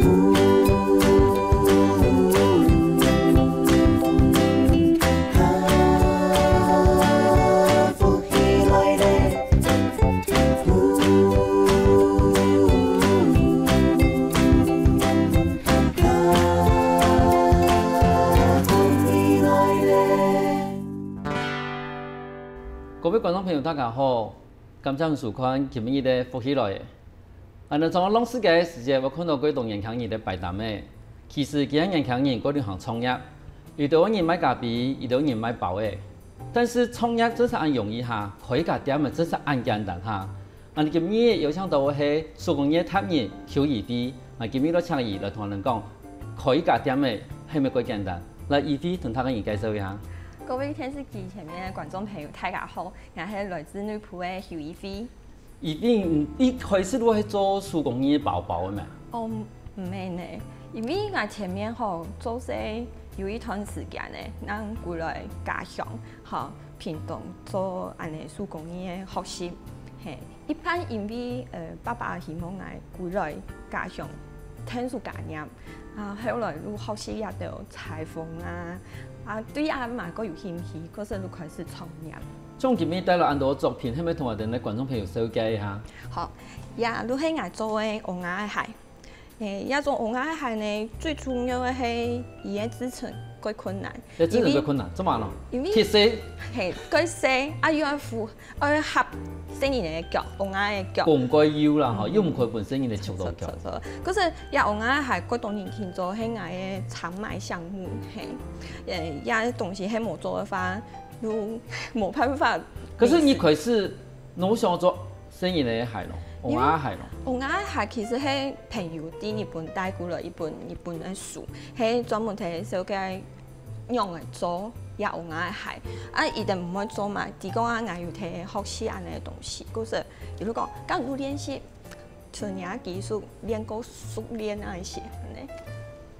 各位观众朋友，大家好，感谢收看今日的福喜来的。从浪世界的时节，我看到几多年轻人在摆摊的。其实，几年轻人各行创业，有的人买咖啡，有的人买包的。但是创业只是按容易哈，开家店的只是按简单哈。今日有请到我是手工业达人邱义飞，今日我请伊来同人讲，开家店的係咪幾簡單？來，義飛同大家介紹一下。各位電視機前面的觀眾朋友，大家好，我係來自女埔的邱義飛。義飛，你開始都係做手工業包包的咩？哦，唔係呢，因為我前面吼做些有一段時間呢，咱過來家鄉，吼屏東做安尼手工業的學習，嘿，一般因為爸爸希望我過來家鄉聽書家業，後來都學習也到裁縫對阿媽個有興趣，嗰時就開始創業。將今日帶來很多作品，係咪同我哋嘅觀眾朋友紹介一下？好，也都係我做嘅烏鴉鞋。一種烏鴉鞋呢，最重要嘅係伊嘅製程幾困難。製程幾困難，做乜咯？鐵絲係幾細，要符要合細年嘅腳，烏鴉嘅腳。唔該腰啦，嗬，腰唔該本身嘅長度腳。嗰時也烏鴉鞋幾多年前做係我嘅長賣項目，係也東西係冇做嘅話，都冇辦法。可是你開始，我想做細年嘅鞋咯。烏鴉鞋咯，烏鴉鞋其實係朋友啲日本帶過來一本嘅書，係專門睇小嘅用嚟做烏鴉鞋。一定唔可以做嘛，第個我要睇學習安尼嘅東西。嗰時如果講剛入練習，純嘢技術練夠熟練那些。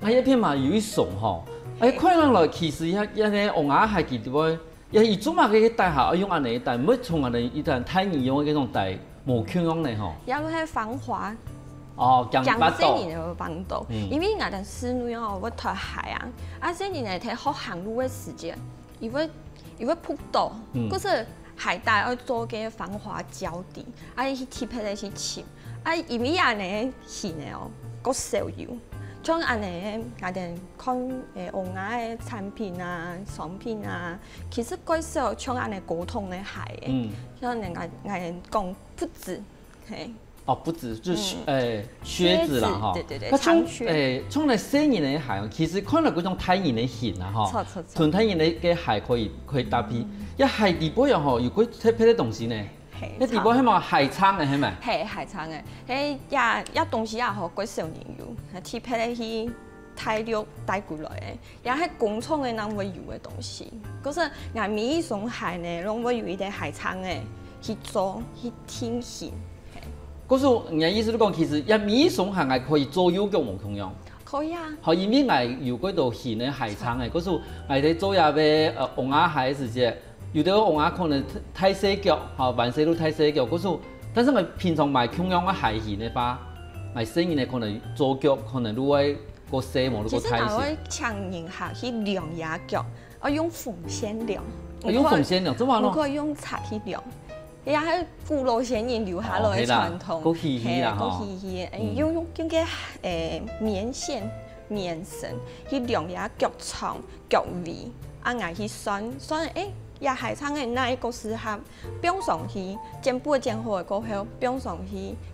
一片嘛有一種吼，看人來其實一個烏鴉鞋其實伊做嘛嘅帶下用安尼帶，唔好從安尼一陣太易用嘅嗰種帶。冇傾向嚟吼，有係防滑，降細年嘅幫到，因為我哋室內哦，我脫鞋細年嚟睇學行路嘅時間，如果撲到，嗰時鞋帶要做嘅防滑膠底，去貼喺嚟去黐，因為安尼線嘅哦，個燒油，將安尼我哋看烏鴉嘅產品商品其實嗰時候將安尼溝通嘅鞋嘅，像人家講。不止，不止就是靴子啦，哈。對，長靴。從嚟細年嘅鞋，其實看到嗰種太年嘅線啦，哈。同太年嘅鞋可以搭配。一鞋底部又吼，如果特別嘅東西呢？一底部係咪鞋撐嘅係咪？係鞋撐嘅，一東西也好幾少年有，特別咧去大陸帶過來嘅，也係工廠嘅人會有嘅東西。嗰時我每一雙鞋呢，攏會有一啲鞋撐嘅。去做去聽線，嗰時人家意思都講，其實一米雙鞋係可以左右腳冇同樣。可以啊。係因為係有嗰度線嘅鞋撐嘅，嗰時係喺左右嘅烏鴉鞋嘅時節，有啲烏鴉可能太細腳，萬細都太細腳，嗰時，但是我平常買同樣嘅鞋線嘅話，係細年嘅可能左腳可能都會個細冇都個太細。其實我會強人下去量牙腳，我用縫線量。用縫線量，怎麼咯？我可以用刷去量。也係古老先人留下來嘅傳統，夠稀稀啦夠稀稀嘅，用嘅棉線、棉繩去量也腳長、腳圍，挨去算，也係撐嘅那一個適合，綁上去，肩部肩好嘅過後，綁上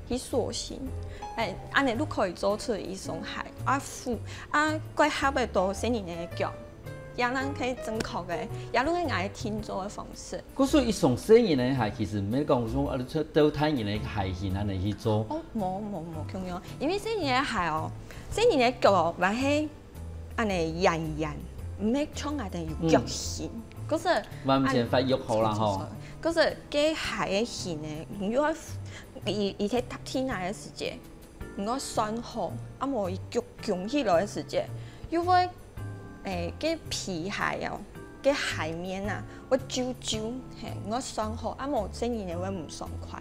去塑形，安尼都可以做出一雙鞋，怪合嘅到細年嘅腳。也能可以正確嘅，也都係我聽做嘅方式。嗰所以一雙細年嘅鞋，其實唔係講說都太年嘅鞋線嚟去做。冇咁樣，因為細年嘅鞋哦，細年嘅腳哦，還係安尼圓圓，唔係像我哋有腳線。嗰時完全發育好啦吼。嗰時嘅鞋嘅線呢，如果而且搭天涯嘅時節，如果穿好，冇腳捲起來嘅時節，因為嘅皮鞋哦，嘅鞋面我揪，我穿好，冇細年嘅會唔爽快，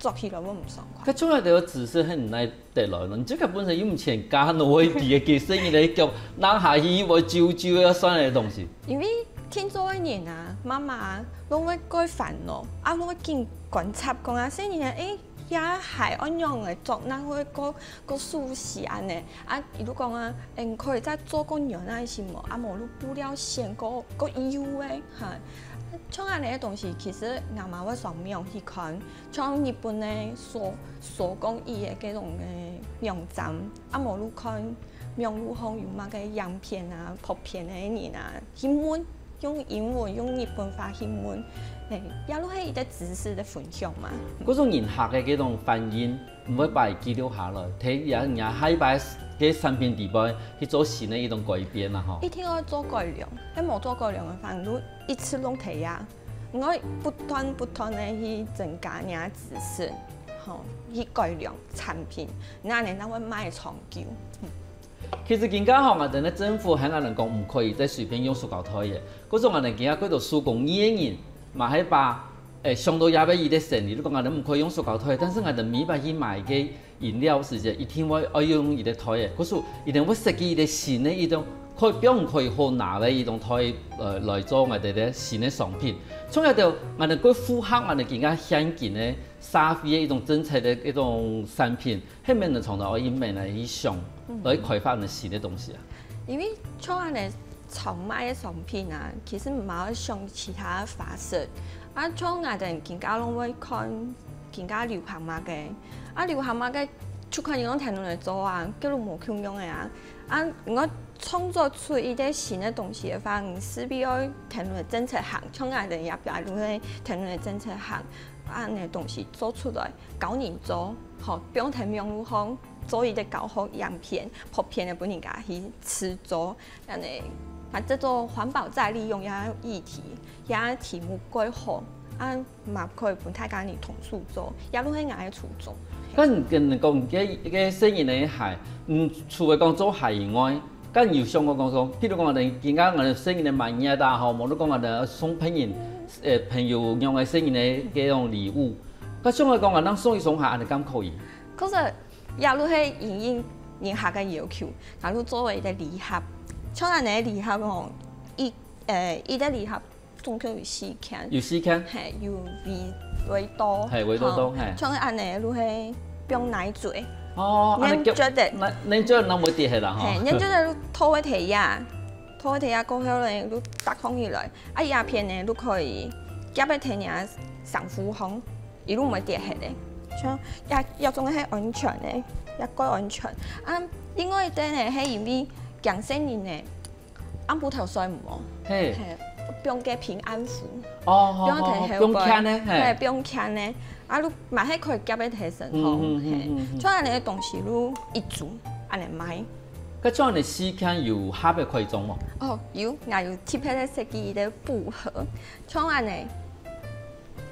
做起来我唔爽快。佢从来都有知识很难得来咯，你这个本身又唔前加挪威地嘅生意嚟讲，拿下去我招要算嘅东西。因为天做一年啊，妈妈拢会改烦恼，啊，拢会见观察讲啊，生年也系安样嘅做，那会个舒适安尼，啊，如果讲啊，可以再做个原来是无，啊，无你布料线个优诶，哈。像安尼嘅东西，其实我嘛会上网去看，像日本嘅手工艺嘅嗰种嘅网站，啊，无你看网络上有乜嘅样片啊、图片嘅人啊，新闻用英文、用日本话新闻，也都係一啲知識嘅分享嘛。嗰種人客嘅嗰種反應，唔會把記錄下來，睇人下一擺嘅產品地步去做新嘅一種改變啦，吼。一定要做改良，喺冇做改良嘅話，你一次攏睇啊，我不斷嘅去增加人知識，吼，去改良產品，那你會賣長久。其實更加好，我哋咧政府喺我哋講唔可以再隨便用塑膠袋嘅，嗰種我哋而家嗰度手工藝嘅人，嘛係把上到廿幾億嘅生意，你講我哋唔可以用塑膠袋，但是我哋每擺去買嘅飲料時間，一定會用伊個袋嘅，嗰時一定會設計一個新嘅一種可以邊可以好拿嘅一種袋來做我哋嘅新嘅商品，從而就我哋佢符合我哋更加先進嘅社會嘅一種政策嘅一種產品，係咪能從到可以慢嚟去上？來開發啲新嘅東西啊！因為像我哋常賣嘅商品啊，其實唔係像其他嘅發色。啊，像我哋更加攏會看更加流行物嘅，啊流行物嘅就可以講聽落嚟做啊，叫做無共用嘅啊。啊，我創作出一啲新嘅東西嘅話，勢必要聽落嚟政策行，像我哋也比如去聽落嚟政策行，啊，呢東西做出來，教人做，好不用睇網絡上。做伊啲搞好樣片、拍片嘅本人家去製作，人哋啊，這種環保再利用也議題，也題目改好，啊嘛可以本大家人同處做，也都係我嘅初衷。咁跟講嘅生意咧係，除咗講做係以外，咁要上我講，譬如講我哋而家我哋生意咧賣嘢大號，冇得講我哋送朋友用嘅生意咧嘅種禮物，咁上我講我哋送一送下，我哋咁可以。可是也都係應人客嘅要求，假如作為一個禮盒，像咱嘅禮盒吼，伊啲禮盒總共有4件，有4件，係有味多，係味多，係。像安尼都係用奶嘴。哦，你覺得？你覺得冇跌係啦？係，你覺得拖一提呀，拖一提呀過後咧，你打開起來，啊鴉片咧，你可以夾一提呀上敷烘，伊都唔會跌係咧。像也種係安全嘅，也該安全。啊，另外一點咧係因為強生人咧，按部頭水唔好，係不用嘅平安符，哦，不用提不用牽咧，係不用牽咧。啊，你買係可以夾一提身吼，係，像安尼嘅東西你一組安尼買。咁像你4件有盒嘅可以裝冇？哦，有，我有特別嘅設計嘅布盒，像安尼，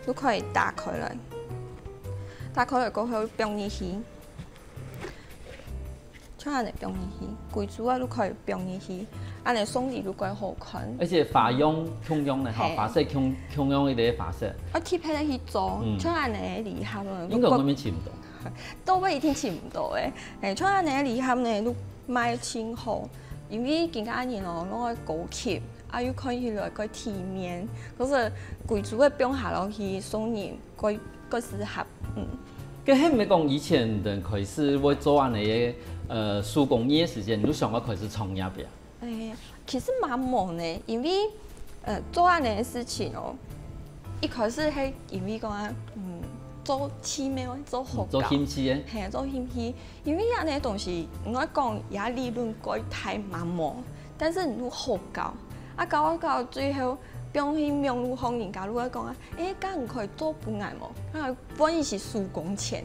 你可以打開來。打開來過後放入去，像安尼放入去，貴珠啊，你可以放入去，安尼送禮都幾好看。而且花樣共用咧，吼，花色共用一啲花色。我特別去做，像安尼禮盒啊，應該我咪似唔到。都不一定似唔到誒，像安尼禮盒咧，你買清好，因為更加人哦，攏愛高級，啊又看起來個體面，可是貴珠嘅放下落去送人，個適合。咁係咪講以前人開始會做安尼嘅手工業時間，你想我開始創業嘅？其實蠻忙嘅，因為做安尼嘅事情哦，一開始係因為講做漆面做好做興趣嘅，係做興趣，因為安尼嘅東西我講也利潤貴太蠻忙，但是你好高，啊搞最後。比如去網絡上人家如果講啊，咁唔可以做本藝無？啊，本伊是手工錢，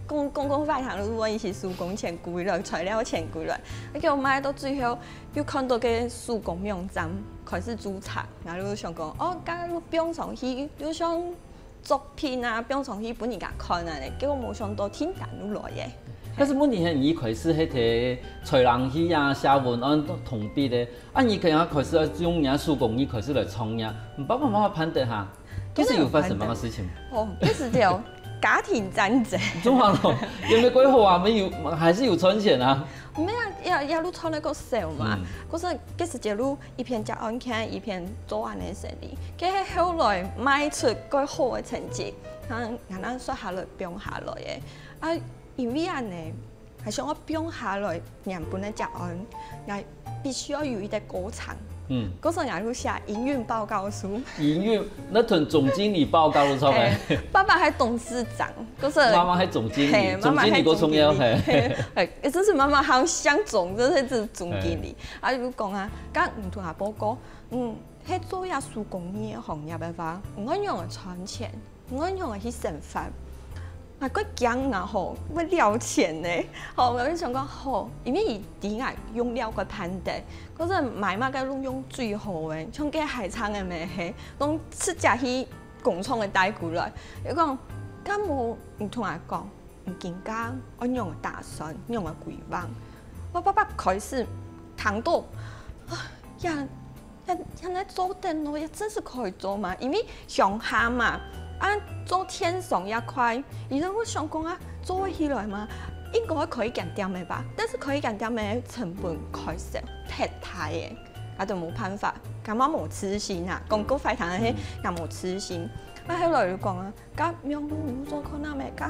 講快行路，本伊是手工錢貴了，材料錢貴了。啊，叫我買到最後又看到個手工網站開始註冊，然後想講哦，咁你變上去，又想作品啊，變上去本人家看啊，結果冇想到天然都來嘅。但是問題係，伊開始喺睇吹冷氣啊、寫文案同筆咧，啊，伊佢開始用人手工藝開始來創業，唔爸爸媽媽判斷下，其實有發生乜嘅事情？哦，不是條家庭战争。怎么咯？有没规划啊？没有，还是有存钱啊？没啊，也路创那个少嘛，可是嗰时节路一边接案件，一边做案的生意，佢係後來賣出個好嘅成績，咱說下來變下來嘅，啊，因為安尼，係想我變下來，人本嚟接案，也必須要有一個過程。嗰時我寫營運報告書。營運那屯總經理報告咗出嚟。爸爸係董事長，嗰時媽媽係總經理，總經理個重要係。這是媽媽好想總，這是總經理。啊，如講啊，咁唔同阿報告，喺做嘢手工業行業嘅話，我用嚟賺錢，我用嚟去生活。啊，佢驚啊吼，要了錢呢，好，我想講好，因為伊啲啊用了個盤地，嗰陣買嘛嘅用最好嘅，像嘅海產嘅咩係，攏直接去工廠嘅帶過來。伊講，咁我唔同人講，唔見家，我用個打算，用個規劃。我爸爸開始談到，人嚟做電腦也真是可以做嘛，因為上下嘛。啊，做天上一塊，而且我想講啊，做起來嘛，應該可以減掉嘅吧？但是可以減掉嘅成本太少，太大嘅，啊就冇辦法，咁我冇痴心啊，廣告費談嘅又冇痴心。啊，後來就講啊，咁苗路做可能咩？咁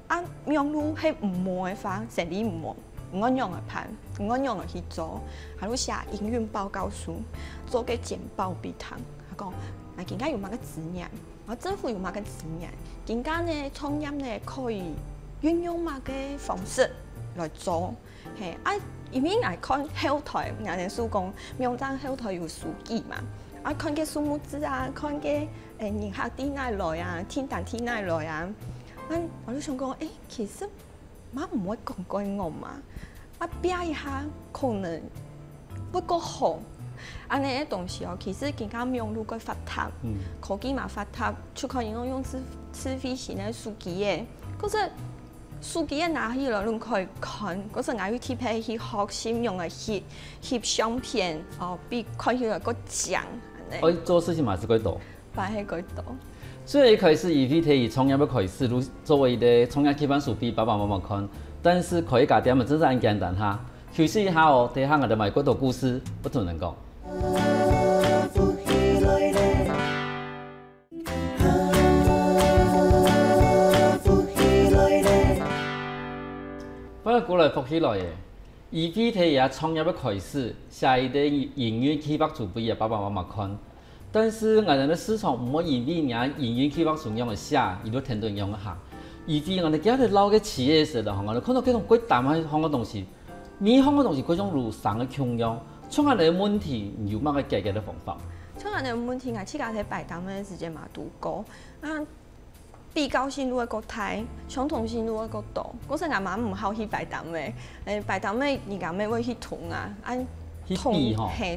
啊苗路係唔冇嘅話，生意唔冇，我用嚟盤，我用嚟去做，還有寫營運報告書，做個簡報俾佢，佢講，嗱，而家有乜嘅資源？我政府有乜嘅資源，更加呢創業呢可以運用乜嘅方式來做，係啊，因為我看後台，人哋所講，民間後台有數據嘛，啊看嘅數目字啊，看嘅人客啲哪來啊，天單天哪來啊，我都想講，其實媽唔會講過我嘛，啊比一下可能會個好。安尼嘅東西哦，其實更加用路個發達，科技嘛發達，出口應該用智慧型嘅手機嘅，嗰陣手機一拿起來，你可以看，嗰陣我要貼喺去學習用嚟翕相片，哦，比看起來個正。我做事情嘛是幾多？擺喺嗰度。所以一開始EV提議創業要開始，作為嘅創業基本書俾爸爸媽媽看，但是可以搞掂嘛，真係很簡單哈。休息一下哦，睇下我哋買幾多故事，不同人講。翻過來復起來嘅，EV提也創業要開始，下一個營運計劃書俾爸爸媽媽看。但是我哋嘅市場唔可以因為人營運計劃書用嚟寫，而都聽到用一下。EV我哋今日老嘅企業時候，我哋看到幾種幾淡嘅香嘅東西，美香嘅東西嗰種路上嘅窮樣。像安尼嘅問題，有乜嘅解決嘅方法？像安尼嘅問題，我自家喺擺檔嘅時間嘛拄過，啊，比較性路嘅個大，相同性路嘅個大，嗰陣我媽唔好去擺檔嘅，擺檔嘅而家咩會去同啊，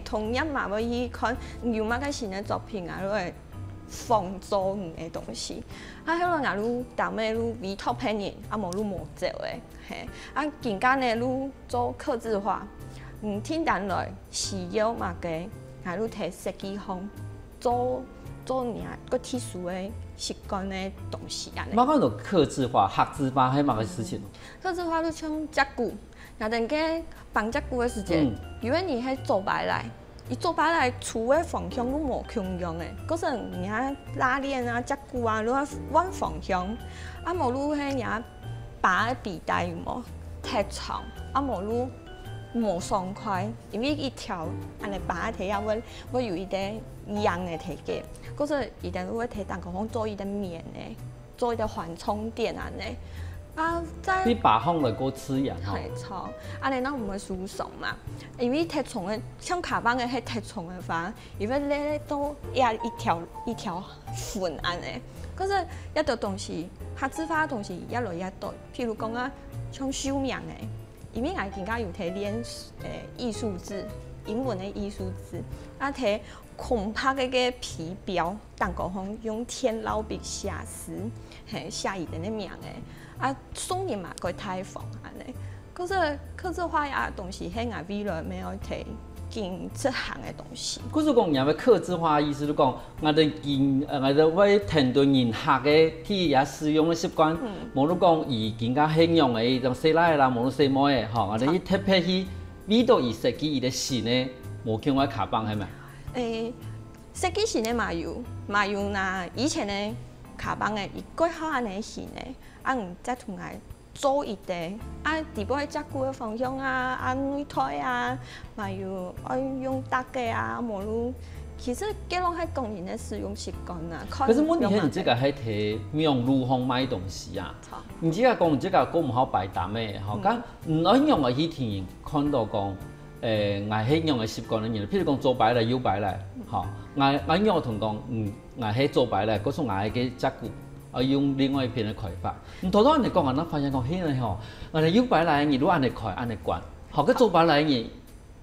同一嘛會去看有乜嘅新嘅作品啊，都係仿造嘅東西。啊，後來我路檔咩路委託別人，啊冇路冇做嘅，係啊，更加呢路做客製化。聽單來需要嘛嘅，係路睇設計行做人個特殊嘅習慣嘅東西啊。乜講到客製化、客製化係乜嘅事情？客製化都像隻鼓，人哋嘅綁隻鼓嘅時間，如果你係做擺來，你做擺來厝嘅方向都冇共用嘅，嗰陣人家拉鏈啊、隻鼓啊，都係揾方向，啊冇路係人把筆帶有冇太長，啊冇路。冇爽快，因為一條安尼把睇下會有一啲癢嘅睇嘅，嗰時一定會睇但講做一啲面嘅，做一啲緩衝墊安尼，啊在比把風嚟過刺眼吼。係錯，安尼咱唔會舒爽嘛，因為太重嘅，像卡邦嘅係太重嘅話，因為咧都壓一條粉安尼，嗰時一條東西客製化嘅東西一來一對，譬如講啊，像手面嘅。因為我更加有睇練藝術字，英文嘅藝術字，啊睇空拍嘅皮標，但講用天老筆寫詩，係寫一點嘅名嘅，啊送人嘛個太房安尼，嗰個客製化呀東西係我未來沒有睇经这行的东西。可是讲，要客制化意思就讲，我哋为团队人客的体也使用的习惯，无如讲以更加形容的一种洗奶啦，无如洗毛的，吼，我哋去特别去味道伊设计伊的新的无穷的卡邦，系咪？设计新的嘛有那以前的卡邦的，伊过好安尼新的，再同来。做一啲底部照顾嘅方向内台嘛有爱用搭嘅无如其实皆拢系工人嘅使用习惯可是问题係你這個係睇用如何買東西啊？你這個講你這個講唔好白搭咩？吼，咁唔愛用嘅以前看到講，我係用嘅習慣嘅人，譬如講做白來油白來，吼，我用同講，我係做白來，嗰種我係嘅照顧。用另外一邊嘅開法，頭頭人哋講啊，咱發現講，嘿咧吼，我哋有白來嘅，如果按你開按你關，學個做白來嘅，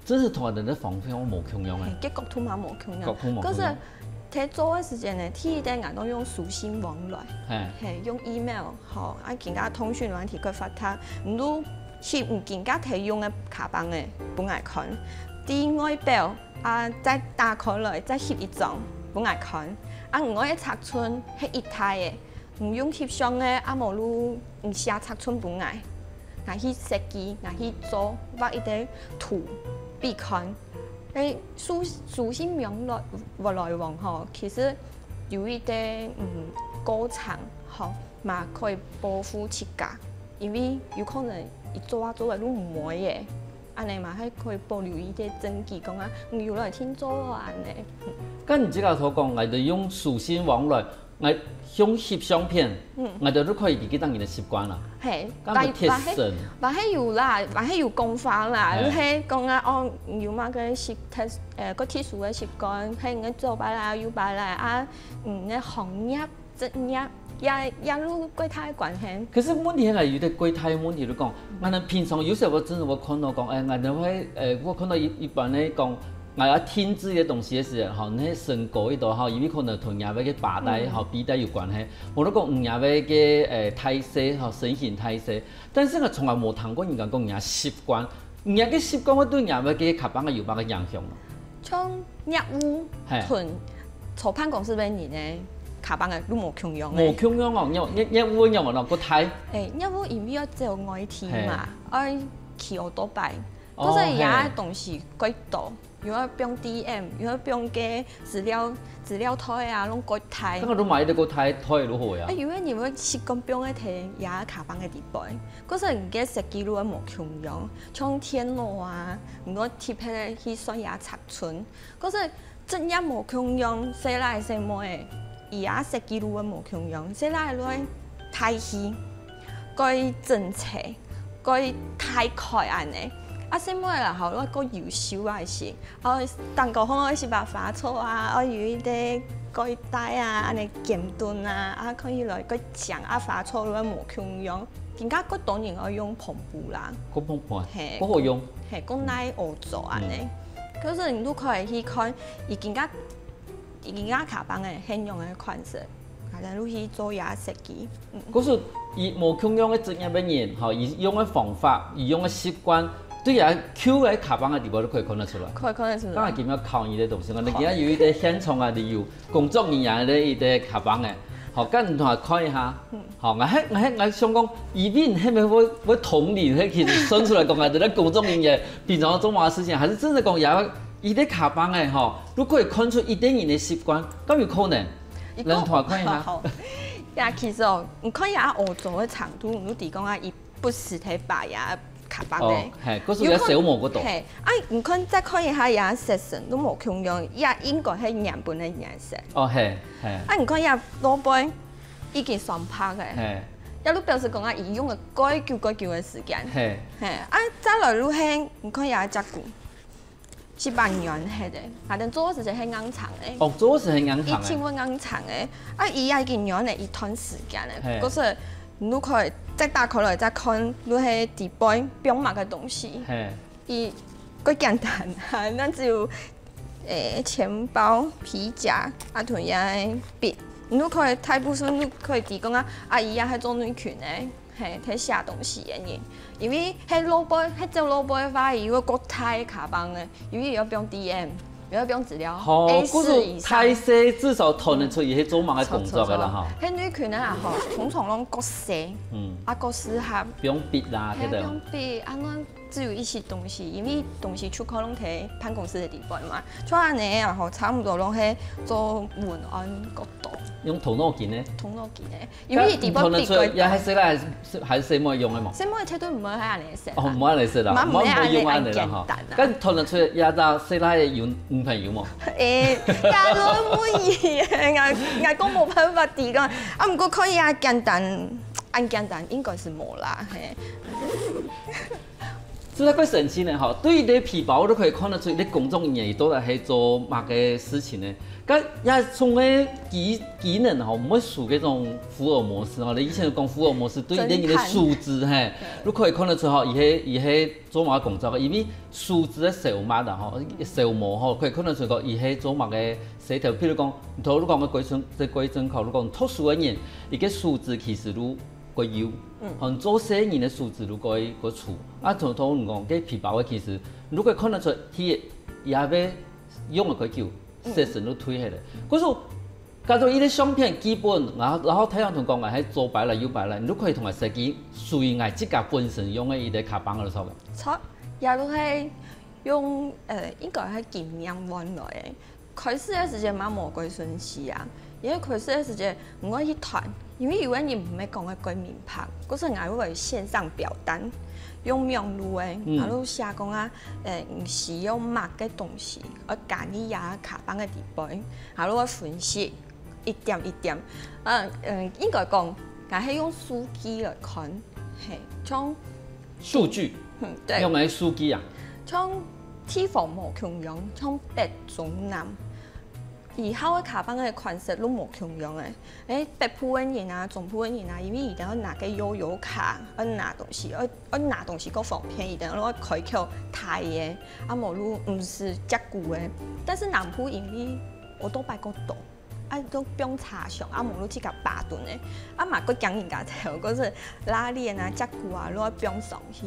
真是同人哋方向無共樣嘅。結國土嘛無共樣，可是睇做嘅時間呢，第一啲人都用書信往來，係用 email， 吼，更加通訊軟體去發他，唔都唔更加睇用嘅卡邦嘅本來看，啲外表再打開來再翕一張本來看，我一拆穿係一態嘅。唔用翕相嘅，無如唔寫尺寸本來，我去設計，我去做，畫一啲圖俾看。書信名來往吼，其實有一啲過程吼，嘛可以保護自家，因為有可能一做嘅都唔會嘅，安尼嘛係可以保留一啲證據，講有來聽做安尼。咁你即個所講，我哋用書信往來。我用翕相片，我哋都可以自己當然嘅習慣啦。係，但係話係有啦，話係有講法啦。你係講有乜嘅習個特殊嘅習慣，係我做白啦，有白啦嘅行業、職業也都歸太關係。可是問題係有啲歸太問題，就講，我哋平常有時候我真係我看到講，我哋會我看到一般咧講。我要聽這些東西嘅時候，你身高嗰度，因為可能同人哋嘅把帶、臂帶有關係。我都講人哋嘅體勢、身形體勢，但是我從來冇聽過人家講人家習慣，人家嘅習慣會對人哋嘅卡邦嘅有乜嘅影響咯？像業務同操盤公司嘅人咧，卡邦嘅都冇共樣嘅。冇共樣哦，業務用咯，個睇。業務因為要做外體嘛，愛去好多擺，嗰個也東西幾多。如果用 DM， 如果用嘅資料台攏個台。咁我都買得個台如何呀？因為你會習慣用一睇也卡邦嘅地步，嗰時人嘅設計都冇共樣，像天鵝如果貼起去算也尺寸，嗰時真也冇共樣，洗來洗毛嘅，而也設計都冇共樣，洗來來太細，該整齊，該太快安尼。洗毛啦，好多個優秀嘅是，蛋糕可能是白花草有一啲蓋帶安尼劍盾可以來個醬花草來無共樣，更加個當然要用篷布啦。個篷布係，嗰個用係個奶鵝做安尼，可是你都可以去看，伊更加卡邦嘅現用嘅款式，但係去做也設計。嗰時伊無共樣嘅職業嘅人，伊用嘅方法，伊用嘅習慣。對啊 ，Q 喺卡邦嘅地方都可以看得出來。可以看得出來。剛才見到靠伊啲東西，我哋而家有一啲現場你有工作人員咧一啲卡邦嘅，好，咁唔同下看一下。好，我想講，依邊係咪會同理去其實算出來講啊？啲工作人員平常做乜事情，還是真係講有依啲卡邦嘅，吼，都可以看出一點人嘅習慣，咁有可能。能同下看一下。呀，其實你看下歐洲嘅長度，你哋講伊不是睇白呀。卡邦嘅，係嗰時有小毛嗰度。係，唔看再看一下也色神都冇共樣，也應該係日本嘅顏色。係。唔看也攞杯已經雙拍嘅，也都表示講伊用嘅該久嘅時間。係。再來路係唔看也隻股，700元係嘅，但係做嘅時就係硬長嘅。做嘅時係硬長嘅。以前會硬長嘅，伊也見樣嚟一段時間嘅，嗰時你可以。再打開來再看，你係底部表碼嘅東西，伊個簡單咱只有錢包、皮夾同樣筆，你可以大部分你可以提供伊也係做女裙嘅，嘿，睇写东西嘅人，因为迄老板，迄做老板发伊个国泰卡邦嘅，因为要用 DM， 要用资料 A4 以上。太细至少看得出伊係做乜嘅工作噶啦吼。迄女權咧也好，通常拢各細，各適合。不用筆啦，不用筆，安怎只有一些東西，因為東西出口攏喺辦公室嘅地方嘛，像安尼也好，差唔多攏喺做文案角度。用頭腦筋呢？頭腦筋呢？因為地方別個。也係寫來還是寫冇用嘅嘛？寫冇嘅絕對唔會喺安尼寫。哦，唔會安尼寫啦，唔會用安尼啦吼。咁睇得出也就寫來用女朋友嘛？也都唔易嘅，我講冇辦法啲㗎。啊，唔過可以啊，簡單，按簡單應該是冇啦，嘿。真係幾神奇呢！吼，對於你皮包都可以看得出你工作人員都係做乜嘅事情呢？咁也從個技能吼，唔會輸嗰種福爾摩斯吼。你以前講福爾摩斯對你嘅數字嘿，你可以看得出吼，伊係做乜工作嘅，因為數字嘅數碼啊吼，數模吼，可以看得出個伊係做乜嘅寫條。譬如講，頭你講嘅規準考，你講特殊嘅人，伊個數字其實都個有。做寫人嘅數字如果個處，啊同你講嘅皮包嘅其實，如果看得出佢也要用嘅佢叫。寫成都推起來，可是假如伊啲相片基本，然後睇下同講係左擺來右擺來，你都可以同埋設計隨愛自家本身用嘅伊啲卡邦嗰度嘅。錯，也都係用應該係經驗換來嘅。開始嘅時間冇魔鬼順序啊，因為開始嘅時間唔可以團，因為有啲人唔係講嘅鬼名牌，嗰時我會線上表單。用名錄誒，然後寫講啊，唔是用乜嘅東西，我揀啲也卡邦嘅地方，然後我分析一點一點，應該講，我係用數據來看，係從數據，對，用咩數據啊？從地方冇共用，從北中南。以後嘅卡邦嘅款式都冇共用嘅，北部嘅人啊、中部嘅人啊，因為一定要拿個悠遊卡，要拿東西，要拿東西個方便，一定要開口睇嘅，啊無路唔是遮久嘅。但是南部因為我都擺過多，啊都不用查上，啊無路只甲8噸嘅，啊嘛佫講人家條，嗰是拉鏈啊、遮久啊，攞不用上去，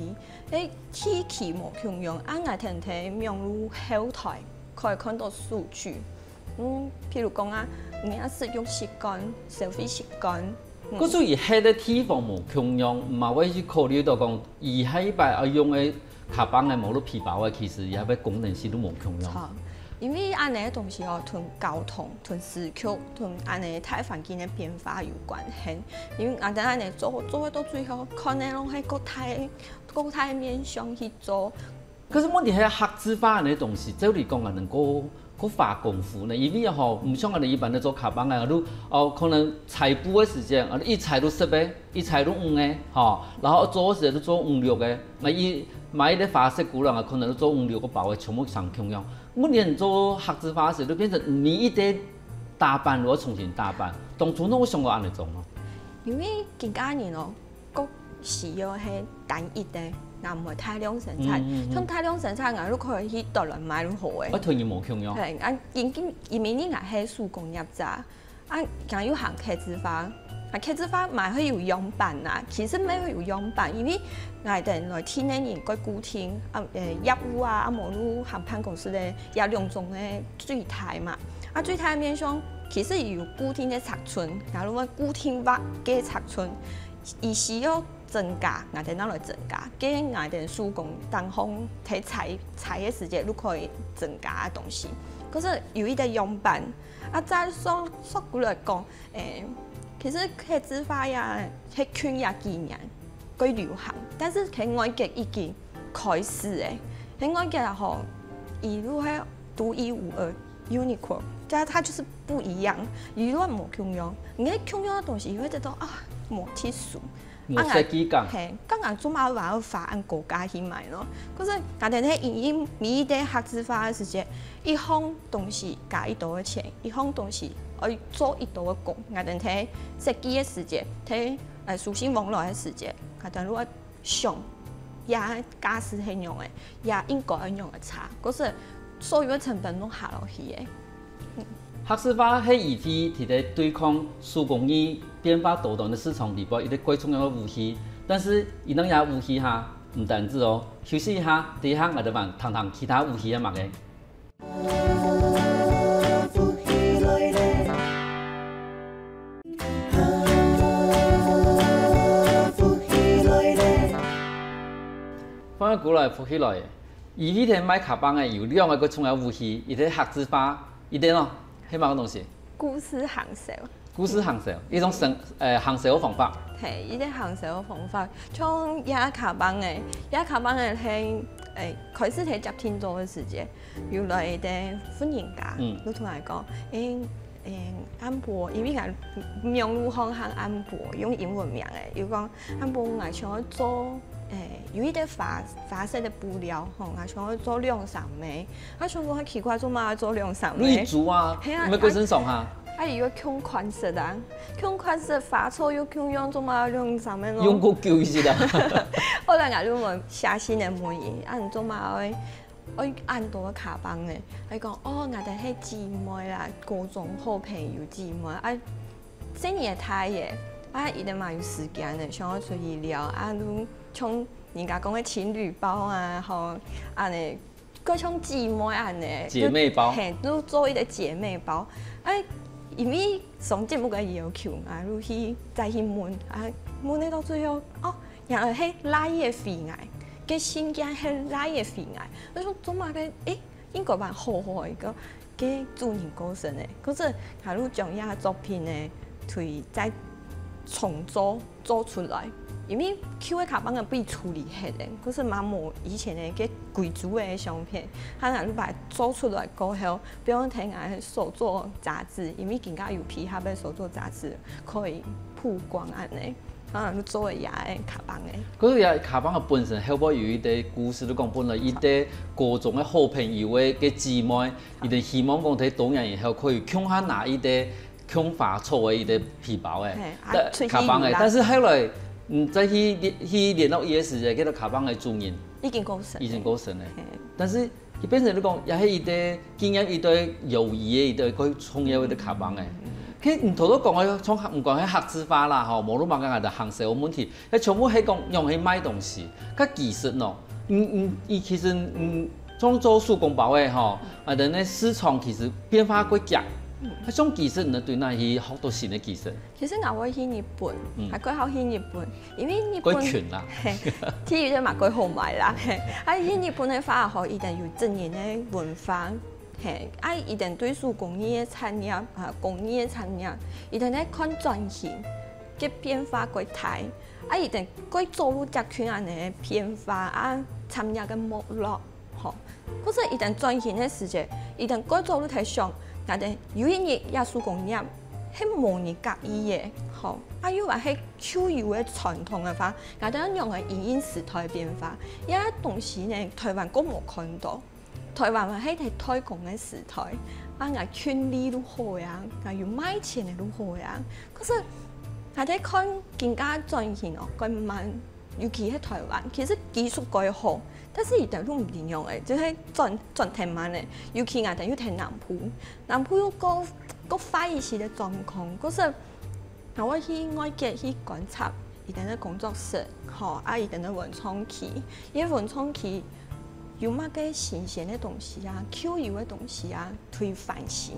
天氣冇共用，啊我聽睇名路後台可以看到數據。譬如講啊，你要使用習慣、消費習慣。嗰所以喺啲地方冇共用，唔係會去考慮到講，而喺擺用嘅卡邦嘅冇咗皮包嘅，其實也係功能性都冇共用。因為安尼嘅東西哦，同交通、同時區、同安尼大環境嘅變化有關係。因為我哋安尼做到最後，可能攏喺國泰面上去做。可是問題係客製化嘅東西，照嚟講係能夠。佢花功夫呢，因為吼唔像我哋一般咧做卡邦嘅，都可能裁布嘅時間，一裁都10個，一裁都5個，吼，然後做嘅時候都做5、6個，買啲花色古人啊，可能都做5、6個包嘅，全部上共用。每年做客製化時，都變成你一啲打扮，如果重新打扮，當初我想過安尼做咯。因為近幾年哦，個需要係單一嘅。嗱唔係大量生產，像大量生產，我都可以去大量買都好嘅。我同意冇共用。係，因為你係手工業者，啊，講要行刻字化，啊刻字化咪可以有樣板啊，其實咩有樣板，因為我哋來聽嘅人個固定業務啊，啊無路行辦公室咧，有兩種嘅最大嘛，啊最大面上其實有固定嘅尺寸，然後我固定畫嘅尺寸，而是要。增加，我哋拿來增加，跟我哋手工當方睇裁嘅時間都可以增加嘅東西。可是有一個樣板，啊，再說句來講，其實刻字化呀，係圈也幾年，佢流行，但是喺外國已經開始嘅，喺外國又好，一路係獨一無二 unique， 但係它就是不一樣，一路冇共用，你喺共用嘅東西，你會覺得啊冇貼數。我設計講，係，剛剛做馬話要發按國家去買咯。可是我哋喺影每啲客製化嘅時間，一項東西加一度嘅錢，一項東西我做一度嘅工。我哋睇設計嘅時間，睇書信網絡嘅時間，我哋如果上也假使係用嘅，也應該係用嘅差。嗰時所有嘅成本都下落去嘅。客製化係議題，係對抗手工藝變化多端嘅市場裡邊一個最重要嘅武器。但是伊能也有戏哈，唔单止哦，休息一下，第一下我就问谈其他有戏嘅物嘅。翻过来浮起来嘅，伊迄天买卡邦嘅有两个个重要武器，伊啲客制化，伊啲咯，迄乜个东西？故事行销。故事行销，一种行销方法。係，依啲行銷方法，像亞卡邦嘅，亞卡邦嘅係開始係接天做嘅時節，有來嘅歡迎家，都同埋講，安博，因為佢名路行安博，用英文名嘅，要講安博我想去做。有一啲發色嘅布料，我想去做兩三枚，我想講奇怪，做乜做兩三枚？你做啊？咪佢身上下。如果窮款式啊，窮款式發錯又窮用，做乜兩三枚咯？用個舊式啦。後來我就問下線嘅妹，你做乜我按到個卡邦嘅？佢講我哋係姊妹啦，高中好朋友姊妹，這年太嘢。一定嘛有時間嘅，想要出去聊都像人家講嘅情侶包啊，吼尼，各種姊妹尼，姐妹包，都做一個姐妹包。因為上節目嘅要求如去再去問問你到最後然後係拉嘢肥矮，嘅新疆係拉嘢肥矮，我說做乜嘅？英國版好好個嘅主人歌聲嘅，可是如將呢個作品呢推再重做出來，因為 Q 嘅卡邦嘅被處理hết嘅，嗰是蠻冇以前嘅嘅貴族嘅相片，佢係把做出來過後，比如睇我手作雜誌，因為更加有皮下嘅手作雜誌可以曝光安尼，都做嘢嘅卡邦嘅。嗰個嘢卡邦嘅本身，後尾有一啲故事都講本來，伊啲各種嘅好朋友嘅姊妹，伊哋希望講睇多年以後可以搶下拿伊啲。強化錯嘅伊個皮包誒，卡邦誒，但是後來再去聯絡伊個時陣，叫做卡邦嘅主人已經過身，誒。但是佢變成你講，也係伊個經驗，伊對友誼嘅，伊對佢創業嘅卡邦誒。佢唔頭都講嘅，從唔講係客製化啦，吼，無論乜嘢嘅行銷問題，佢全部係講用去賣東西，佢技術咯，伊其實從做手工包嘅吼，等咧市場其實變化過急。嗰種技術呢，對那去學到新嘅技術。其實我會去日本，係佢好去日本，因為日本佢權啦，體育就嘛佢好賣啦。去日本嘅話，可一定要正面嘅文化，一定對手工業嘅產業工業嘅產業，一定咧看轉型嘅變化過大，一定佢做入集團嘅變化參加嘅目錄，嗰陣一定轉型嘅時節，一定佢做入睇上。但係有一日藝術工業係模擬隔意嘅，要話係超越嘅傳統嘅話，我哋用係因應時代變化。有一東西呢，台灣都冇看到，台灣話係推廣嘅時代，我權利都好呀，我要買錢嘅都好呀。可是我哋看更加轉型佢慢，尤其喺台灣，其實技術改好。但是伊哋都唔應用嘅，就係轉挺慢嘅。尤其我哋要睇南部有個快意時嘅狀況，嗰時我去外界去觀察伊哋嘅工作室，伊哋嘅文創期，伊文創期有乜嘅新鮮嘅東西啊、Q 有嘅東西啊，推翻新。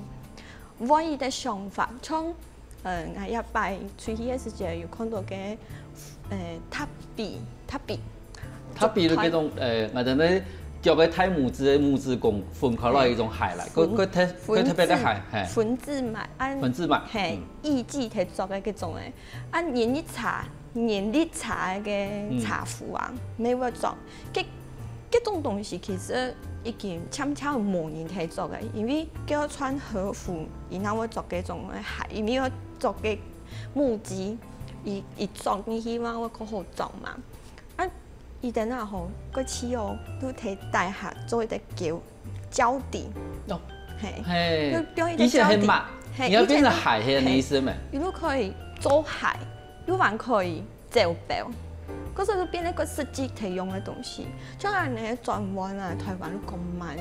我伊嘅想法，從我一擺出去嘅時陣有看到嘅塔比。它比如嗰種我哋咧叫佢睇木質工分開落一種鞋嚟，佢特別嘅鞋，係分子買，係藝伎嚟做嘅嗰種嘅，年歷茶嘅茶壺啊，咩會做？嗰種東西其實已經悄模擬嚟做嘅，因為叫穿和服，然後會做嗰種嘅鞋，因為要做嘅木質，一做你希望我好好做嘛。伊哋那吼，個似都睇大廈做一個膠底，係，以前係抹，而家變成鞋係你意思咩？如果可以做鞋，又還可以做表，嗰時就變一個實際提用嘅東西。將來你轉彎台灣都咁慢，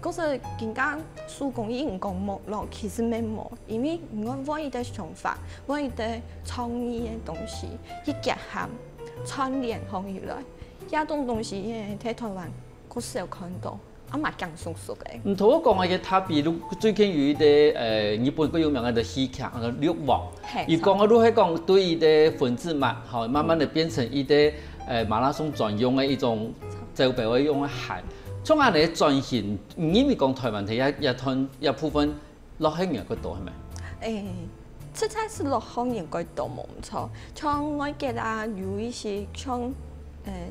可是更加手工艺唔讲没咯，其实没冇，因为我伊的想法，我伊的创意的东西去结合串联起来，遐种东西喺台湾好少看到，啊嘛更熟熟的。唔同我講嘅他比如最近有一個日本最有名嘅戲劇，六王，伊講我都係講對伊嘅粉絲們，好慢慢地變成伊嘅馬拉松專用嘅一種招牌會用嘅鞋。從阿你轉型，因為講台灣係一部分落後人嗰度係咪？這才是落後人嗰度冇錯。像我記得有一些像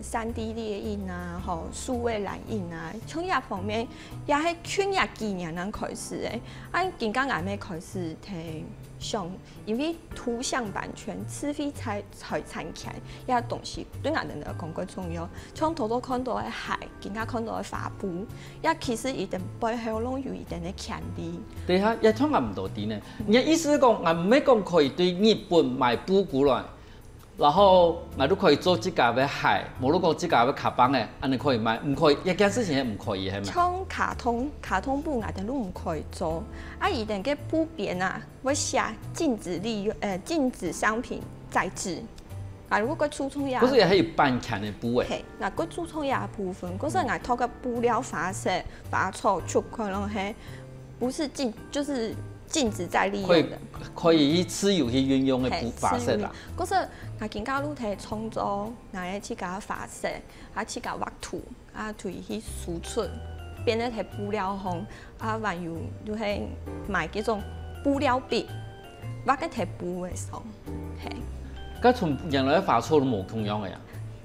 3D 列印啊，吼數位藍印啊，從呢方面也係去年幾年能開始誒，啊更加啱咩開始睇上，因為圖像版權、智慧財產權呢東西對我哋嚟講過重要。從頭到看到嘅鞋，更加看到嘅帆布，也其實一定背後攏有一定嘅潛力。對下，一通我唔到啲呢，你意思講我唔係講可以對日本買布過來。然後我都可以做自家嘅鞋，無論講自家嘅卡邦嘅，安尼可以買，唔可以一件事情係唔可以係咪？像卡通布我哋都唔可以做，啊，一定嘅布邊啊，會寫禁止利用禁止商品再製。啊，如果佢注重呀，嗰時係有版權嘅布誒。係，嗱，佢注重呀部分，嗰時我透過布料發色、發錯出可能係不是就是禁止再利用的。可以去自由去運用嘅布發色啦。嗰時我更加都睇創作，嗱，去搞發色，啊，去搞畫圖，啊，對去輸出，變咗睇布料紅，啊，還有就係賣嗰種布料筆，畫嘅睇布嘅上，係。咁從原來嘅發錯都冇同樣嘅呀。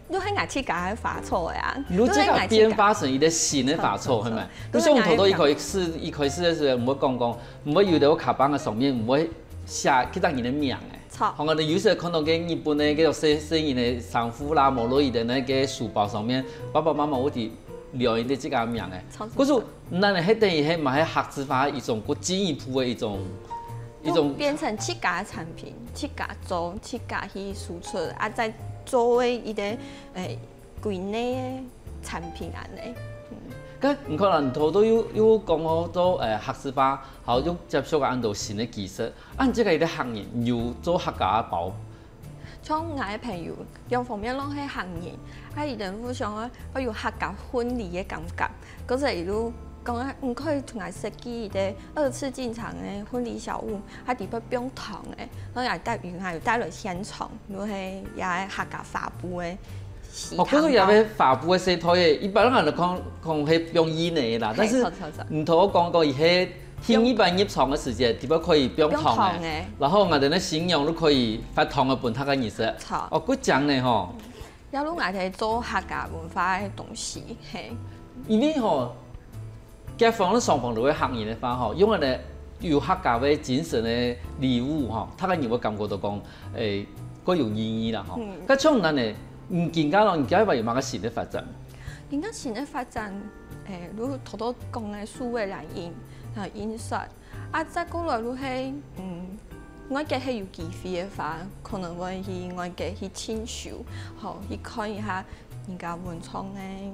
都係我去搞嘅發錯呀。如果即係變化成一啲新嘅發錯，係咪？你像我頭到一開始嘅時候，唔會講，唔會有到卡邦嘅上面唔會寫幾多人嘅名嘅。我哋有時看到嘅日本嘅嗰種細人嘅衫褲啦，無論伊哋咧嘅書包上面，爸爸媽媽好似留伊哋自家名嘅。嗰種咱哋喺等於係咪喺客製化一種更進一步嘅一種變成自家嘅產品，自家做，自家去輸出，啊再作為伊啲國內嘅產品安尼。咁唔可能頭都要講好多客製化，後要接觸按到新嘅技術，按即個啲行業要做客家包。像我嘅朋友，兩方面攏係行業，啊伊哋互相我有客家婚禮嘅感覺，嗰時伊都講啊，唔可以同我設計伊啲2次進場嘅婚禮小物，啊啲不用糖嘅，我又帶來現場，如係也係客家發布嘅。嗰個有咩發布嘅洗台嘅，一般人就講係用煙嚟啦，但是唔同我講過，而係天一般入場嘅時間，點解可以不用糖嘅？然後我哋咧形容都可以發糖嘅本體嘅意思。哦，嗰種咧吼，有攞我哋做客家文化嘅東西，係。因為吼，結婚咧雙方都會客人嘅話吼，因為咧有客家嘅精神嘅禮物吼，他嘅人會感覺到講各有意義啦吼。咁像咱咧。更加咯，而家話要買個新嘅發展。更加新嘅發展，如頭都講嘅數位藍印啊印刷，啊再過來如係我嘅係有機會嘅話，可能會去我嘅去親手，吼去看一下人家文創嘅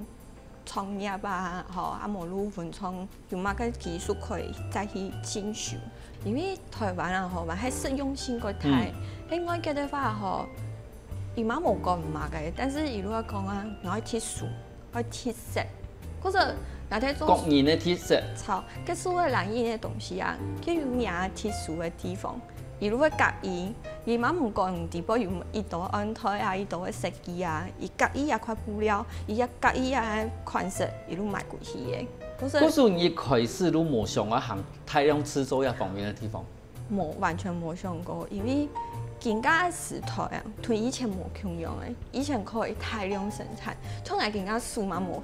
創業啊，吼啊無論文創有乜個技術可以再去親手，因為台灣啊吼，還係實用性個太，喺我嘅話吼。伊媽冇講唔嘛嘅，但是如果講啊，我愛鐵樹，愛鐵石，嗰陣我睇做國人嘅鐵石。錯，嗰所謂藍印嘅東西啊，佢有名鐵樹嘅地方，如果隔意，伊媽唔講唔地步，有伊度安排啊，伊度嘅設計啊，伊隔意啊塊布料，伊一隔意啊款式，伊都賣過去嘅。嗰時你開始都冇想過行大量製作一方面嘅地方。冇，完全冇想過，因為。更加時代啊，同以前冇共樣嘅，以前可以大量生產，從來更加數碼冇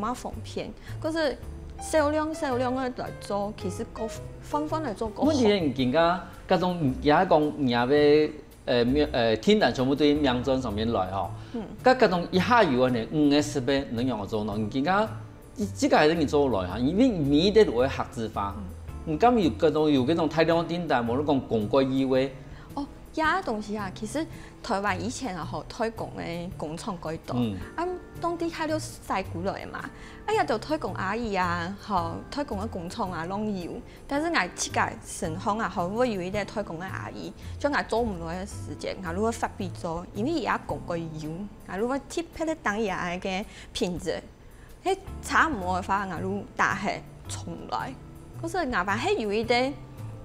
乜方便，嗰時少量嘅來做，其實個方法嚟做個好。問題係更加嗰種而家講而家嘅天然全部對名莊上面來吼，嗰種一下有呢5S B能用我做咯，更加這個係等於做來嚇，因為每啲都會客製化，唔敢有嗰種大量訂單，無論講公關以外。呀東西啊，其實台灣以前啊，好推廣嘅工廠嗰度，当地开了晒过来嘛，哎呀，就推广阿姨啊，吼，推广的工厂啊，拢有。但是我这个情况啊，好我有一个推广的阿姨，将我做唔来的时间，我如果发俾做，因为伊也讲过有，我如果贴迄个当下个品质，迄差唔多的话，我如打下重来。可是我把迄有一个人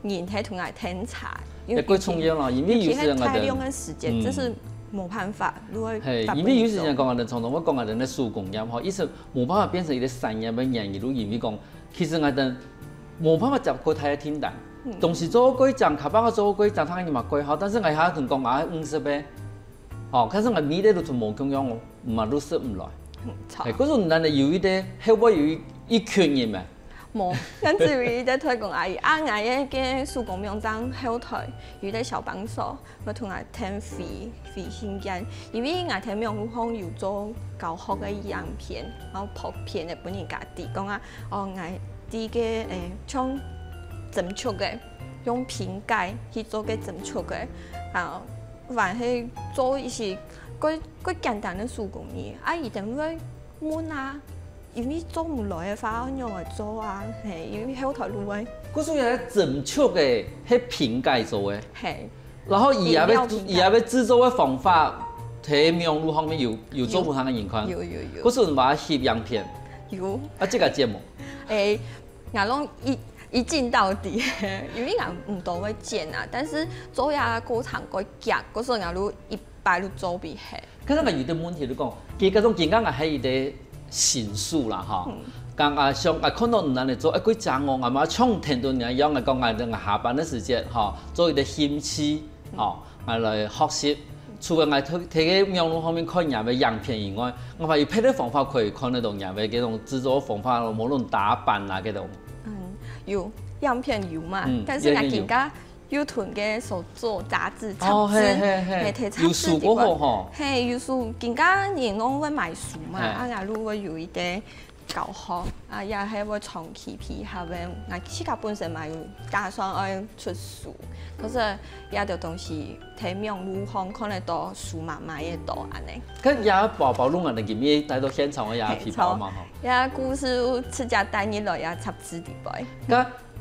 喺同我添茶，因为过重要啦，因为有时人太用的时间，这是。冇办法，如果因为有时人讲人从头我讲人的手工业吼，意思冇办法变成一个产业的人，如因为讲，其实我哋冇办法接过太天单，同时做过장，卡巴个做过장，他伊嘛过好，但是我下同讲啊50倍，哦，可是我米咧都从冇供养我，唔嘛都食唔来，嗰种人哋有一啲，后尾有一群人嘛。冇，跟住伊在推广阿姨，我嘅手工名章后台有啲小帮手，我同佢添费新鲜，因为我睇名路方有做教学嘅样片，然后图片嘅本人家己讲啊，哦，我啲嘅像整出嘅，用瓶盖去做嘅整出嘅，啊，还是做一些佢简单嘅手工艺，啊，伊點會悶啊？因为做唔来嘅話，我用嚟做啊，係因為後台路位。嗰種係整出嘅，係瓶蓋做嘅。係。然後伊也要製作嘅方法，喺名路方面有做唔同嘅情況。有。嗰時買翕樣片。有。啊，這個節目。我攏一鏡到底，因為我唔多會剪啊，但是做呀過程個夾，嗰時我都一擺都做俾係。可是我有啲問題，你講，佢嗰種健康係一啲。形數啦，嚇，咁上看到唔難嚟做，一句講我嘛從天到日樣嚟講，我下班嘅時間，嚇，做一啲興趣，嚇，我嚟學習。除咗我睇嘅網絡方面看人嘅樣片以外，我發現別啲方法可以看得到人嘅嗰種製作方法，無論打扮啊嗰種。有樣片有嘛，但是我更加。有團嘅所做雜誌、雜誌，睇雜誌啲個，係有時更加人攏會買書嘛，啊，如果有一啲教學，啊，也係會長期配合嘅，我自家本身嘛有打算要出書，可是也就東西睇名路方看得到書嘛買得到安尼。咁也包攏人哋見面帶到現場嘅也皮包嘛嗬。也故事自家帶入來也雜誌啲擺。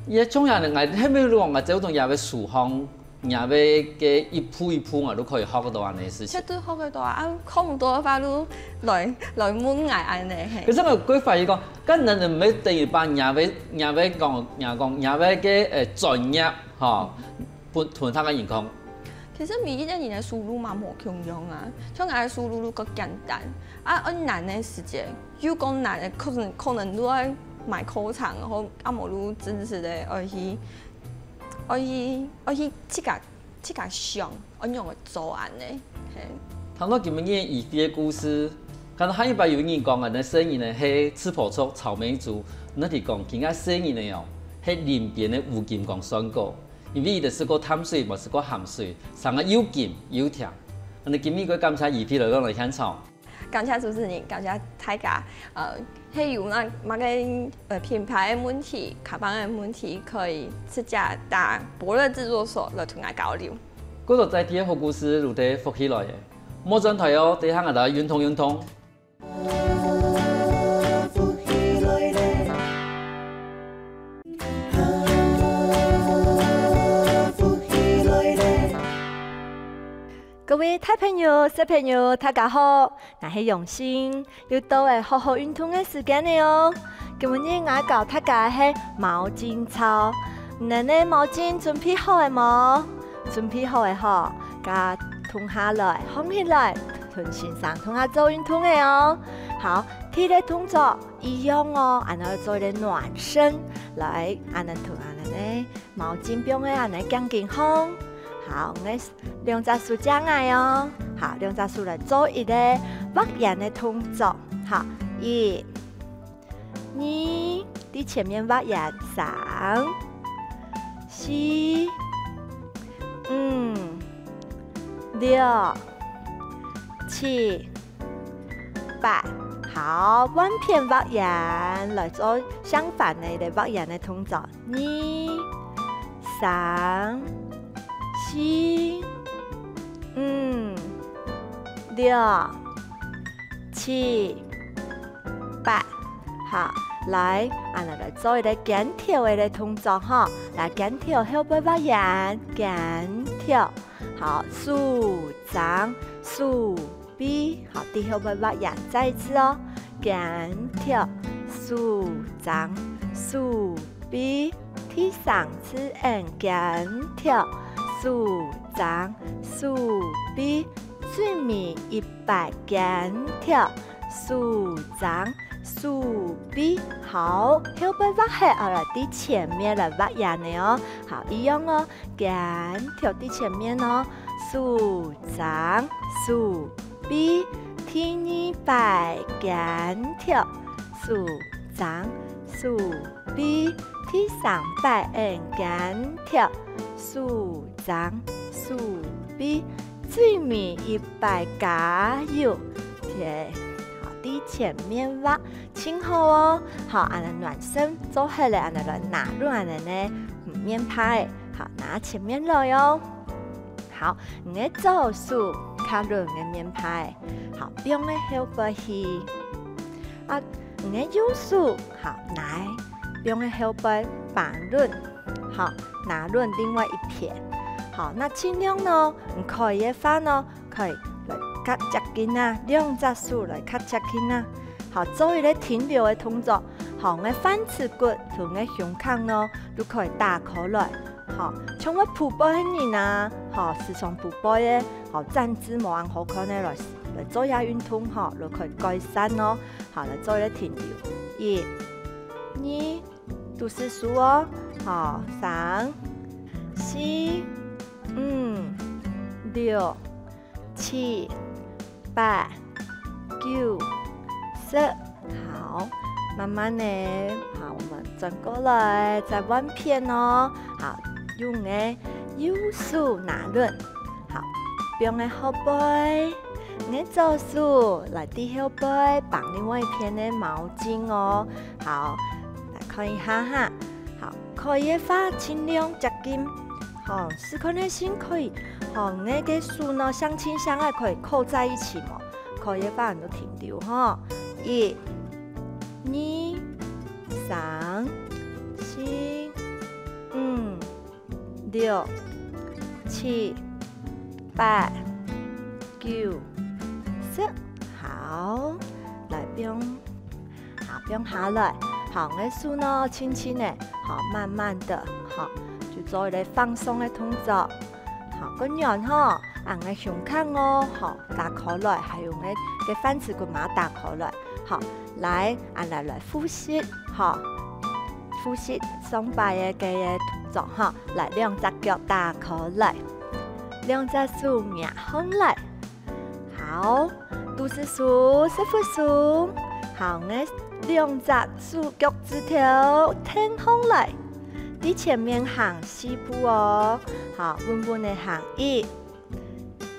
也種人哋，係咪講我走動也會樹項，也會嘅一鋪一鋪我都可以學得到安尼事情。都學得到啊！學唔到嘅話都來滿捱安尼係。其實我舉發現講，咁人哋唔係第二班也會嘅專業嚇，盤他嘅情況。其實每一個人嘅輸入嘛冇共樣啊，像我嘅輸入個簡單，啊，按難嘅時間，有講難嘅可能都係。買課程，然後阿無路真實的而去這個想，我用嚟做安尼。談到咁樣嘅異地嘅故事，可能下一擺有人講啊，那生意呢係吃婆粥、草莓族，那啲講其他生意呢哦，係林邊嘅烏金講酸果，因為伊就是個淡水，冇是個鹹水，上個又鹹又甜。你今日個感謝異地來講嚟現場。感謝主持人，感謝大家。係有個品牌嘅問題、卡邦嘅問題，可以直接打伯樂製作所來同我交流。嗰個在地嘅好故事，如得復起來嘅，冇轉台哦，地下我哋運通。各位大朋友、小朋友，大家好！我係用心，又到係好好運動嘅時間了哦。今日我教大家係毛巾操，你哋毛巾準備好係冇？準備好係好，加脫下來，放起來，同先生同下做運動嘅哦。好，第一個動作一樣哦，然後做啲暖身，來，然後同下咧毛巾邊嘅然後將緊放。好，我兩隻手將來哦。好，兩隻手來做一個畫圓的動作。好，1、2，喺前面畫圓，3、4、5、6、7、8。好，彎片畫圓，來做相反的畫圓的動作。2、3、4、5、6、7、8。好，来，来做一个减跳的动作哈，来减跳后背屈眼，减跳，好，竖掌，竖臂，好，低后背屈眼，再一次哦，减跳，竖掌，竖臂，第3次减跳，竖掌，竖臂，最尾100减跳，竖掌。竖臂，好，后背屈下，来第前面来屈眼的哦，好，一样哦，减跳第前面哦，竖掌，竖臂，第200减跳，竖掌，竖臂，第300减跳，竖掌，竖臂，最尾100加油，第前面屈，轻好哦，好，暖身做好了，来拿入呢面拍，好，拿前面来哟，好，你左手卡入的面拍，好，用的后背去，你右手好来，用的后背绑润，好，拿润另外一片，好，那尽量呢，你可以的话呢，可以。较接近啊，2只手来较接近啊。好，做一个停留的动作。好，我反翅骨同我胸腔呢都可以打开来。好，像我瀑布的人啊，好，时常瀑布的，好站姿无按好看的来做下运动，哈，就可以改善哦。好，来做一个停留。1、2，都是数哦。好，3、4、5、6、7、8、9、10，好，慢慢的，好，我们转过来，再弯片哦，好，用的右手拿润，好，用的后背，你左手来伫后背绑另外一片的毛巾哦，好，来看一下哈，好，可以的话尽量接近，好，试看的心可以。好，那个手呢，相亲相爱可以扣在一起嘛，可以把人都停留哈。1、2、3、4、5、6、7、8、9、10，好，来用，好，用下来，好，那手呢，轻轻的，好，慢慢的，好，就做一个放松的动作。好，个人哈，俺个胸腔哦，好打开来，还有俺个反翅骨马打开来，好，来，俺来呼吸，好，呼吸松摆的个动作哈，来2只脚打开来，2只手面向来，好，都是数师傅数，好，俺2只手脚趾头挺向来。伫前面行4步哦，好，稳稳的行1、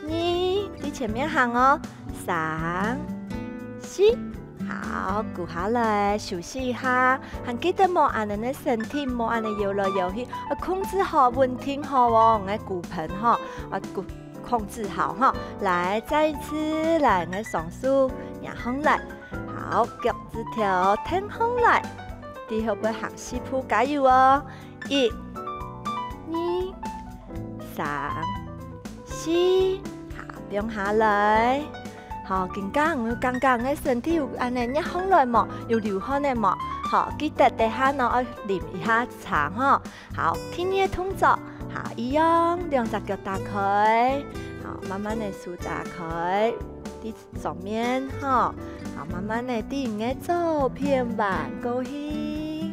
2，伫前面行哦，3、4，好，顾下来休息一下，还记得莫按你的身体，莫按你摇来摇去，控制好稳定好哦，我骨盆哈，控制好哈，来再一次，来我双手压向来，好，脚趾头挺向来，伫后背行4步，加油哦！1、2、3、4，好，放下来。好，刚刚的身体有安尼一向来嘛，有流汗的嘛。好，记得底下呢要淋一下茶哈。好，听你的动作，好，一样，2只脚打开，好，慢慢的手打开，第上面哈，好，慢慢的第你左偏弯过去。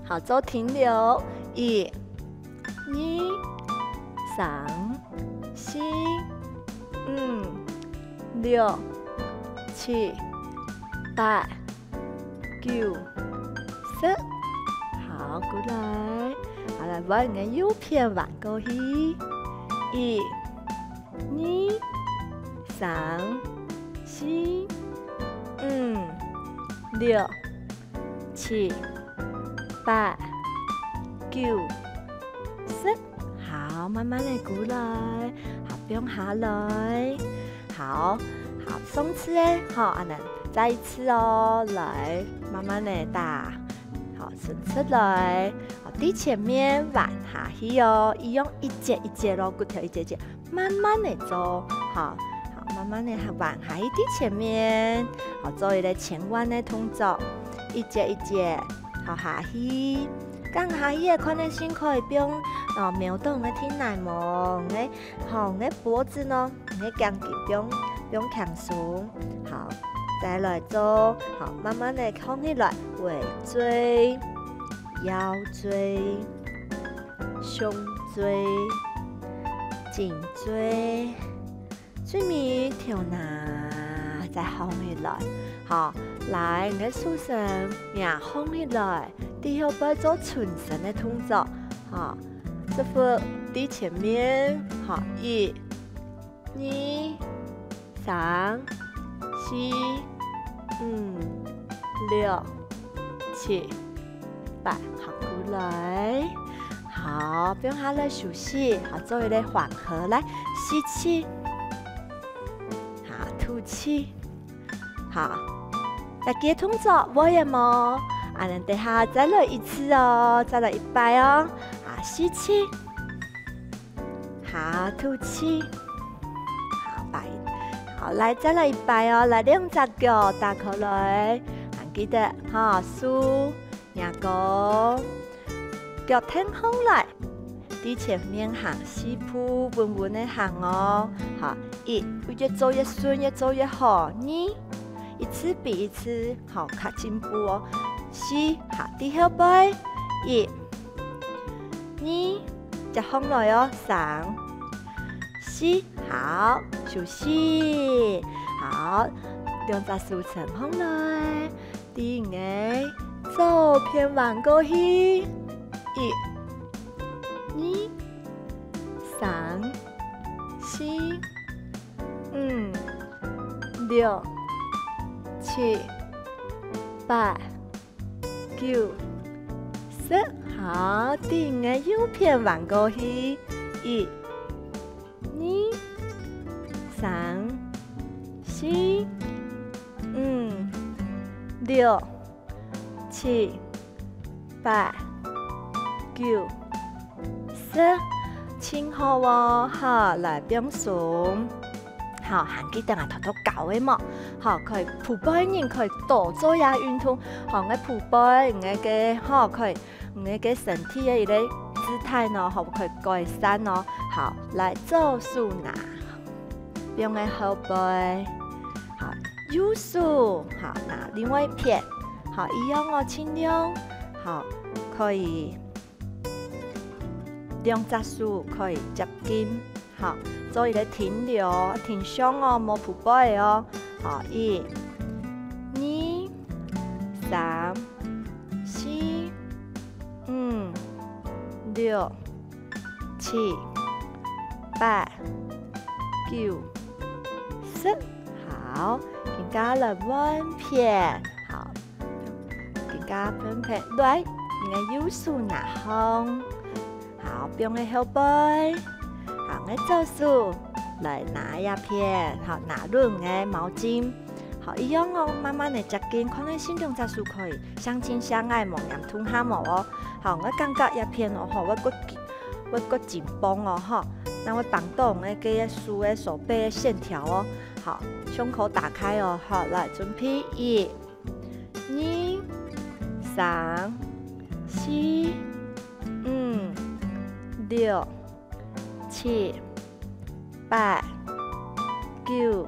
好，做停留，1、2、3、4、5、6、7、8、9、10，好，过来，好来，把你的右偏弯过去，1、2、3、4、5、6、7、8、9、10，好，慢慢的过来，好，放下来，好，松弛的，好，再一次哦，来，慢慢的打，好，伸出来，好，低前面弯下去哦，一样一节一节咯，骨头一节节，慢慢的做，好，慢慢的弯下去，低前面，好，做一个前弯的动作，一节一节，好下去。刚下去的可能性可以不用瞄到我的天内毛，我的脖子呢，我的肩颈不用强松，好，再来做，好，慢慢的放起来，尾椎、腰椎、胸椎、颈椎，最尾跳拿，再放起来，好，来，我的手绳也放起来。第二步做全身的动作，好，这副低前面，好，1、2、3、4、5、6、7、8，好，过来，好，不用下来休息，好，做一个缓和，来吸气，好，吐气，好，大家动作我也冇。等下再来一次哦，再来100哦。好，吸气，好，吐气，好，100，好，来再来100哦，来2只脚打开来，记得哈，手、牙膏，脚挺好来，伫前面行4步，稳稳的行哦。好，1，越做越顺，越做越好。2，一次比一次好，卡进步哦。4，好，第二步，1、2，再放落哦，3、4，好，休息，好，2只手伸放来，第5个左偏弯过去，1、2、3、4、5、6、7、8、9、10，好，第5个右偏弯过去，1、2、3、4、5、6、7、8、9、10，轻好哦，好，来变松。好，行记得啊，头搞的嘛，好，可以瀑布的人可以多做下运动，好，我瀑布我嘅好可以，我嘅身體嘅一個姿態呢，可唔可以改善呢？好，來做手拿，用嘅後背，好，右手，好，拿另外一邊，好，一樣哦，盡量，好，可以2隻手可以接近，好。做一個停留，停上哦，冇瀑布的哦。好，1、2、3、4、5、6、7、8、9、10，好，更加來彎片，好，更加分片，來，你右手拿空，好，用個後背。好，我做手来拿一片，好，拿润的毛巾，好，一样哦，慢慢的接近，可能2隻手可以相親相愛，冇嚴痛下冇哦。好，我感覺一片哦，好，我個緊繃哦，哈，那我綁到我嘅手的手背的線條哦。好，胸口打開哦，好，來準備1、2、3、4、5、6、7、8、9、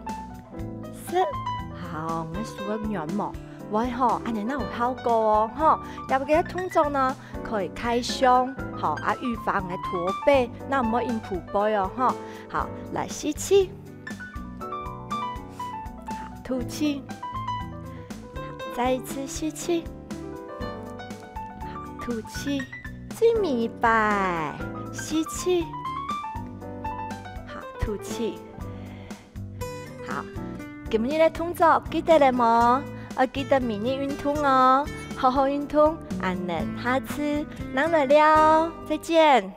10，好，我數個軟毛，喂吼，安尼那有效果哦，吼，要不嘅動作呢，可以開胸，好啊，預防嘅駝背，那唔好用瀑布哦，吼，好，來吸氣，好，吐氣，好，再一次吸氣，好，吐氣，最尾100，吸氣。吐氣，好，今日的動作記得了嗎？記得明日運動哦，好好運動，下次能來了，再見。